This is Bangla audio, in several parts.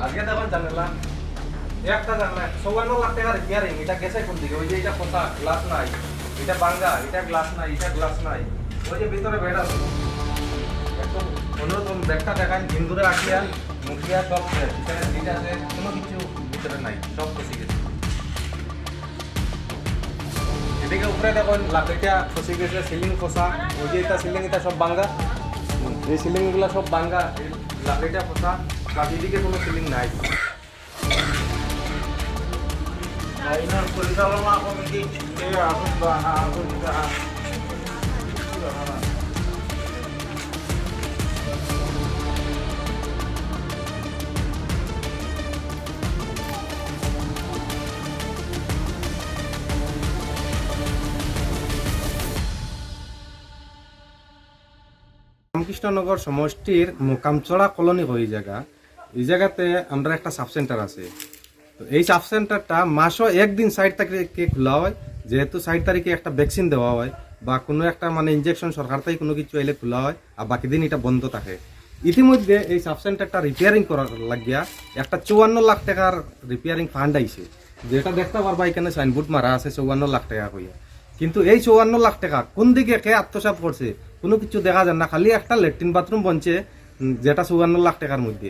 আজকে দেখুন জানলা একটা জানলা 54 লাখ টাকা রিপেয়ারিং, এটা গেছে কোন দিকে? ওই যে এটা পোতা গ্লাস নাই, এটা ভাঙা, এটা গ্লাস নাই, এটা গ্লাস নাই, ওই যে ভিতরে বেড আছে। একদম অনুরোধ ব্যাগটা দেখান, হিন্দুরে আসিয়া মুখিয়া সব এখানে সিট আছে, কোনো কিছু ভিতরে নাই, সব ফসে গেছে। এদিকে উপরে দেখুন লাকড়িটা ফসে গেছে, সিলিং ফসা, ওই যে এটা সিলিং, এটা সব ভাঙা, এই সিলিং গুলা সব ভাঙা, লাকড়িটা ফসা, বাকি দিকে কোনো সিলিং নাই। আইনার পরিচালনা কমিটি আসুন বা আসুন রামকৃষ্ণনগর সমষ্টির মোকামচড়া কলোনি হয়ে জায়গা, এই জায়গাতে আমরা একটা সাব সেন্টার আছে। তো এই সাব সেন্টারটা মাসও একদিন 60 তারিখে খোলা হয়, যেহেতু 60 তারিখে একটা ভ্যাকসিন দেওয়া হয় বা কোনো একটা মানে ইনজেকশন সরকার থেকে কোনো কিছু এলে খোলা হয়, আর বাকি দিন এটা বন্ধ থাকে। ইতিমধ্যে এই সাব সেন্টারটা রিপেয়ারিং করার লাগিয়া একটা 54 লাখ টাকার রিপেয়ারিং ফান্ড আইছে, যেটা দেখতে পারবা এখানে সাইনবোর্ড মারা আছে 54 লাখ টাকা কইয়া। কিন্তু এই 54 লাখ টাকা কোন দিকে কে আত্মসাৎ করছে কোনো কিছু দেখা যায় না, খালি একটা ল্যাট্রিন বাথরুম বনছে, যেটা 54 লাখ টাকার মধ্যে।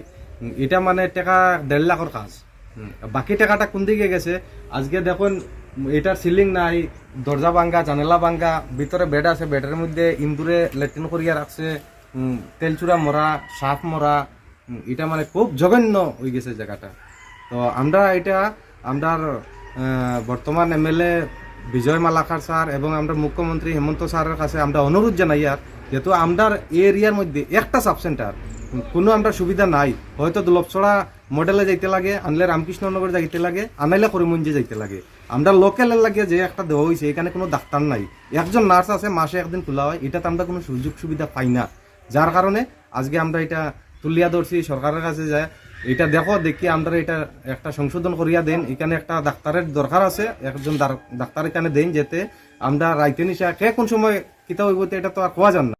এটা মানে টাকা 1.5 লাখের কাজ। বাকি টাকাটা কোন দিকে গেছে? আজকে দেখুন এটার সিলিং নাই, দরজা ভাঙ্গা, জানালা ভাঙ্গা, ভিতরে বেড আছে, বেডের মধ্যে ইন্দুরে ল্যাট্রিন করিয়া রাখছে, তেলচুরা মরা, সাপ মরা, এটা মানে খুব জঘন্য হয়ে গেছে জায়গাটা। তো আমরা এটা আমরা বর্তমান এমএলএ বিজয় মালাকার স্যার এবং আমরা মুখ্যমন্ত্রী হেমন্ত স্যারের কাছে আমরা অনুরোধ জানাই, আর যেহেতু আমরা এরিয়ার মধ্যে একটা সাব সেন্টার কোনো আমরা সুবিধা নাই, হয়তো দুলভছড়া মডেলে যাইতে লাগে, আনলে রামকৃষ্ণনগর যাইতে লাগে, আনাইলে করিমগঞ্জে যাইতে লাগে। আমরা লোকালের লাগে যে একটা দেওয়া হয়েছে, এখানে কোনো ডাক্তার নাই, একজন নার্স আছে, মাসে একদিন খোলা হয়, এটাতে আমরা কোনো সুযোগ সুবিধা পাই না। যার কারণে আজকে আমরা এটা তুলিয়া ধরছি সরকারের কাছে যায়, এটা দেখো দেখি আমরা এটা একটা সংশোধন করিয়া দেন, এখানে একটা ডাক্তারের দরকার আছে, একজন ডাক্তার এখানে দেন, যেতে আমরা রাইতে নিশা কে কোন সময় কিতা হইব এটা তো আর কোয়া যান না।